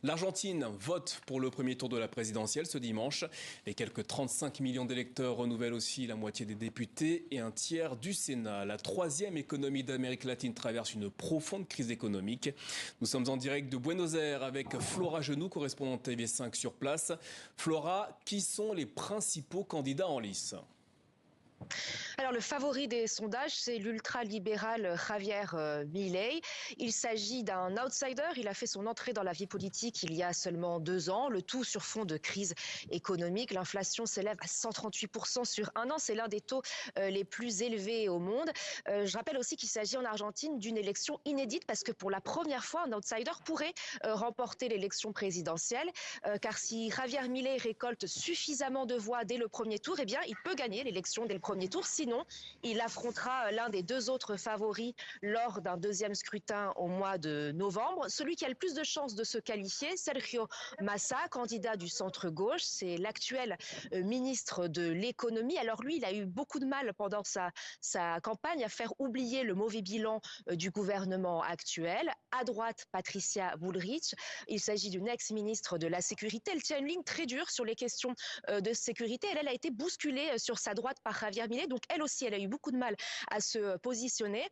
L'Argentine vote pour le premier tour de la présidentielle ce dimanche. Les quelques 35 millions d'électeurs renouvellent aussi la moitié des députés et un tiers du Sénat. La troisième économie d'Amérique latine traverse une profonde crise économique. Nous sommes en direct de Buenos Aires avec Flora Genoux, correspondante TV5 sur place. Flora, qui sont les principaux candidats en lice ? Alors le favori des sondages, c'est l'ultralibéral Javier Milei. Il s'agit d'un outsider. Il a fait son entrée dans la vie politique il y a seulement 2 ans, le tout sur fond de crise économique. L'inflation s'élève à 138% sur un an. C'est l'un des taux les plus élevés au monde. Je rappelle aussi qu'il s'agit en Argentine d'une élection inédite parce que pour la première fois, un outsider pourrait remporter l'élection présidentielle. Car si Javier Milei récolte suffisamment de voix dès le premier tour, eh bien, il peut gagner l'élection dès le premier tour. Sinon, il affrontera l'un des 2 autres favoris lors d'un deuxième scrutin au mois de novembre. Celui qui a le plus de chances de se qualifier, Sergio Massa, candidat du centre-gauche. C'est l'actuel ministre de l'économie. Alors lui, il a eu beaucoup de mal pendant sa campagne à faire oublier le mauvais bilan du gouvernement actuel. À droite, Patricia Bullrich. Il s'agit d'une ex-ministre de la Sécurité. Elle tient une ligne très dure sur les questions de sécurité. Elle a été bousculée sur sa droite par Javier Milei. Donc elle aussi, elle a eu beaucoup de mal à se positionner.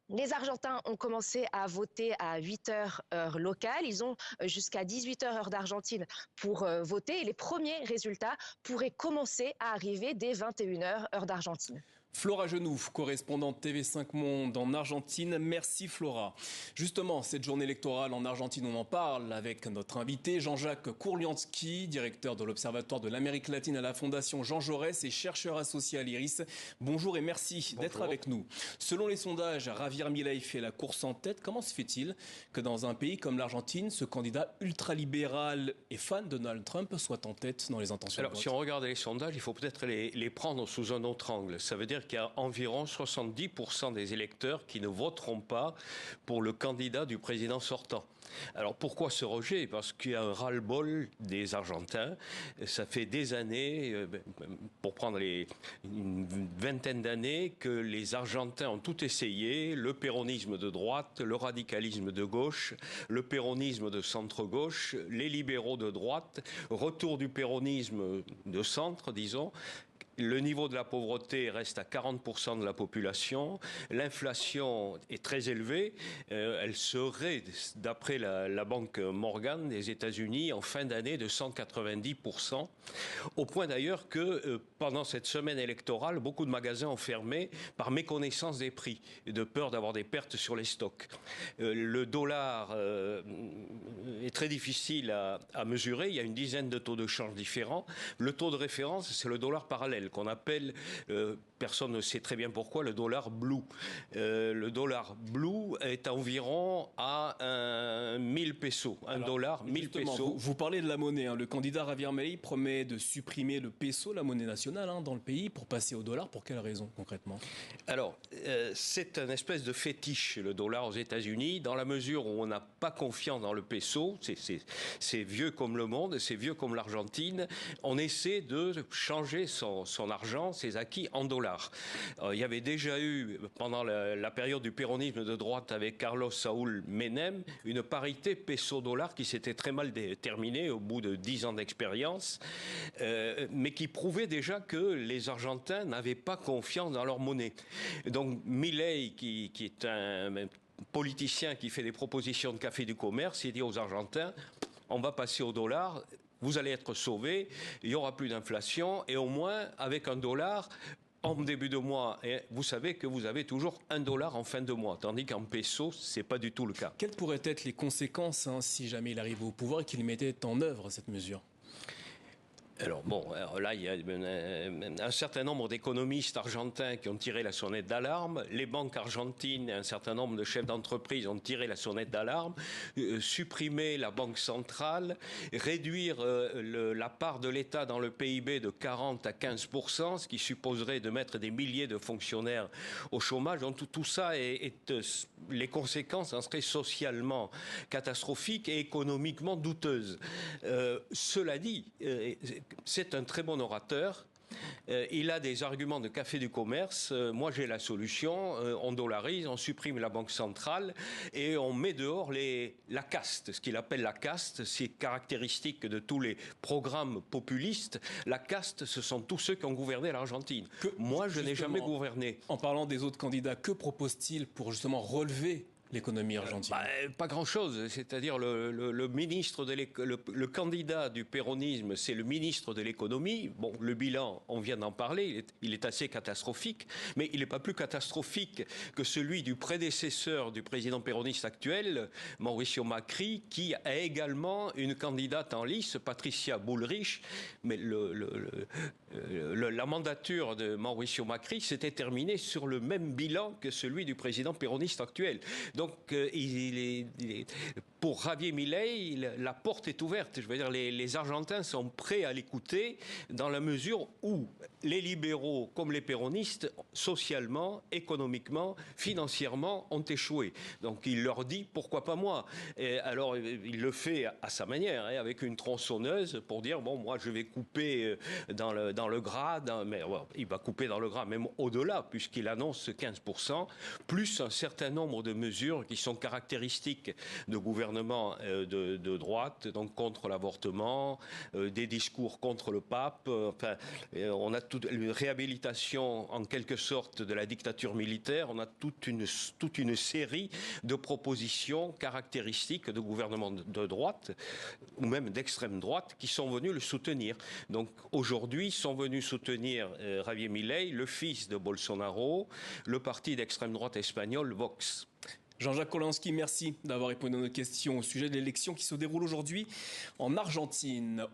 Les Argentins ont commencé à voter à 8h heure locale. Ils ont jusqu'à 18h heure d'Argentine pour voter. Et les premiers résultats pourraient commencer à arriver dès 21h heure d'Argentine. Flora Genoux, correspondante TV5 Monde en Argentine. Merci Flora. Justement, cette journée électorale en Argentine, on en parle avec notre invité Jean-Jacques Kourlianski, directeur de l'Observatoire de l'Amérique latine à la Fondation Jean Jaurès et chercheur associé à l'IRIS. Bonjour et merci d'être avec nous. Selon les sondages, Javier Milei fait la course en tête. Comment se fait-il que dans un pays comme l'Argentine, ce candidat ultralibéral et fan de Donald Trump soit en tête dans les intentions de vote ? Si on regarde les sondages, il faut peut-être les prendre sous un autre angle. Ça veut dire qu'il y a environ 70% des électeurs qui ne voteront pas pour le candidat du président sortant. Alors pourquoi ce rejet ? Parce qu'il y a un ras-le-bol des Argentins. Ça fait des années, pour prendre une vingtaine d'années, que les Argentins ont tout essayé. Le péronisme de droite, le radicalisme de gauche, le péronisme de centre-gauche, les libéraux de droite, retour du péronisme de centre, disons. Le niveau de la pauvreté reste à 40% de la population. L'inflation est très élevée. Elle serait, d'après la banque Morgan des États-Unis, en fin d'année de 190%. Au point d'ailleurs que pendant cette semaine électorale, beaucoup de magasins ont fermé par méconnaissance des prix et de peur d'avoir des pertes sur les stocks. Le dollar est très difficile à mesurer. Il y a une dizaine de taux de change différents. Le taux de référence, c'est le dollar parallèle, qu'on appelle, personne ne sait très bien pourquoi, le dollar blue. Le dollar blue est environ à 1000 pesos. Dollar, 1000 pesos. Vous parlez de la monnaie. Le candidat Javier Milei promet de supprimer le peso, la monnaie nationale, dans le pays, pour passer au dollar. Pour quelle raison, concrètement ? Alors, c'est un espèce de fétiche, le dollar aux États-Unis, dans la mesure où on n'a pas confiance dans le peso. C'est vieux comme le monde, c'est vieux comme l'Argentine. On essaie de changer son argent, ses acquis en dollars. Il y avait déjà eu, pendant la période du péronisme de droite avec Carlos Saúl Menem, une parité peso-dollar qui s'était très mal terminée au bout de 10 ans d'expérience, mais qui prouvait déjà que les Argentins n'avaient pas confiance dans leur monnaie. Donc Milei, qui est un politicien qui fait des propositions de café du commerce, il dit aux Argentins, on va passer au dollar. Vous allez être sauvés, il n'y aura plus d'inflation et au moins avec un dollar en début de mois, et vous savez que vous avez toujours $1 en fin de mois, tandis qu'en peso, ce n'est pas du tout le cas. Quelles pourraient être les conséquences si jamais il arrive au pouvoir et qu'il mettait en œuvre cette mesure ? Alors là, il y a un certain nombre d'économistes argentins qui ont tiré la sonnette d'alarme. Les banques argentines et un certain nombre de chefs d'entreprise ont tiré la sonnette d'alarme. Supprimer la banque centrale, réduire la part de l'État dans le PIB de 40 à 15%, ce qui supposerait de mettre des milliers de fonctionnaires au chômage. Donc tout ça les conséquences en seraient socialement catastrophiques et économiquement douteuses. Cela dit, c'est un très bon orateur. Il a des arguments de café du commerce. Moi, j'ai la solution. On dollarise, on supprime la banque centrale et on met dehors la caste. Ce qu'il appelle la caste, c'est caractéristique de tous les programmes populistes. La caste, ce sont tous ceux qui ont gouverné l'Argentine. Moi, je n'ai jamais gouverné. En parlant des autres candidats, que propose-t-il pour justement relever l'économie argentine? Pas grand-chose. C'est-à-dire le ministre le candidat du péronisme, c'est le ministre de l'économie. Bon, le bilan, on vient d'en parler, il est assez catastrophique, mais il n'est pas plus catastrophique que celui du prédécesseur du président péroniste actuel, Mauricio Macri, qui a également une candidate en lice, Patricia Bullrich. Mais la mandature de Mauricio Macri s'était terminée sur le même bilan que celui du président péroniste actuel. Donc, pour Javier Milei, la porte est ouverte. Je veux dire, les Argentins sont prêts à l'écouter dans la mesure où les libéraux, comme les péronistes, socialement, économiquement, financièrement, ont échoué. Donc, il leur dit, pourquoi pas moi? Et alors, il le fait à sa manière, hein, avec une tronçonneuse pour dire, bon, moi, je vais couper dans le gras, mais ouais, il va couper dans le gras, même au-delà, puisqu'il annonce 15%, plus un certain nombre de mesures qui sont caractéristiques de gouvernements de droite, donc contre l'avortement, des discours contre le pape. Enfin, on a toute une réhabilitation en quelque sorte de la dictature militaire. On a toute une série de propositions caractéristiques de gouvernements de droite ou même d'extrême droite qui sont venus le soutenir. Donc aujourd'hui sont venus soutenir Javier Milei, le fils de Bolsonaro, le parti d'extrême droite espagnol Vox. Jean-Jacques Kurlianski, merci d'avoir répondu à nos questions au sujet de l'élection qui se déroule aujourd'hui en Argentine.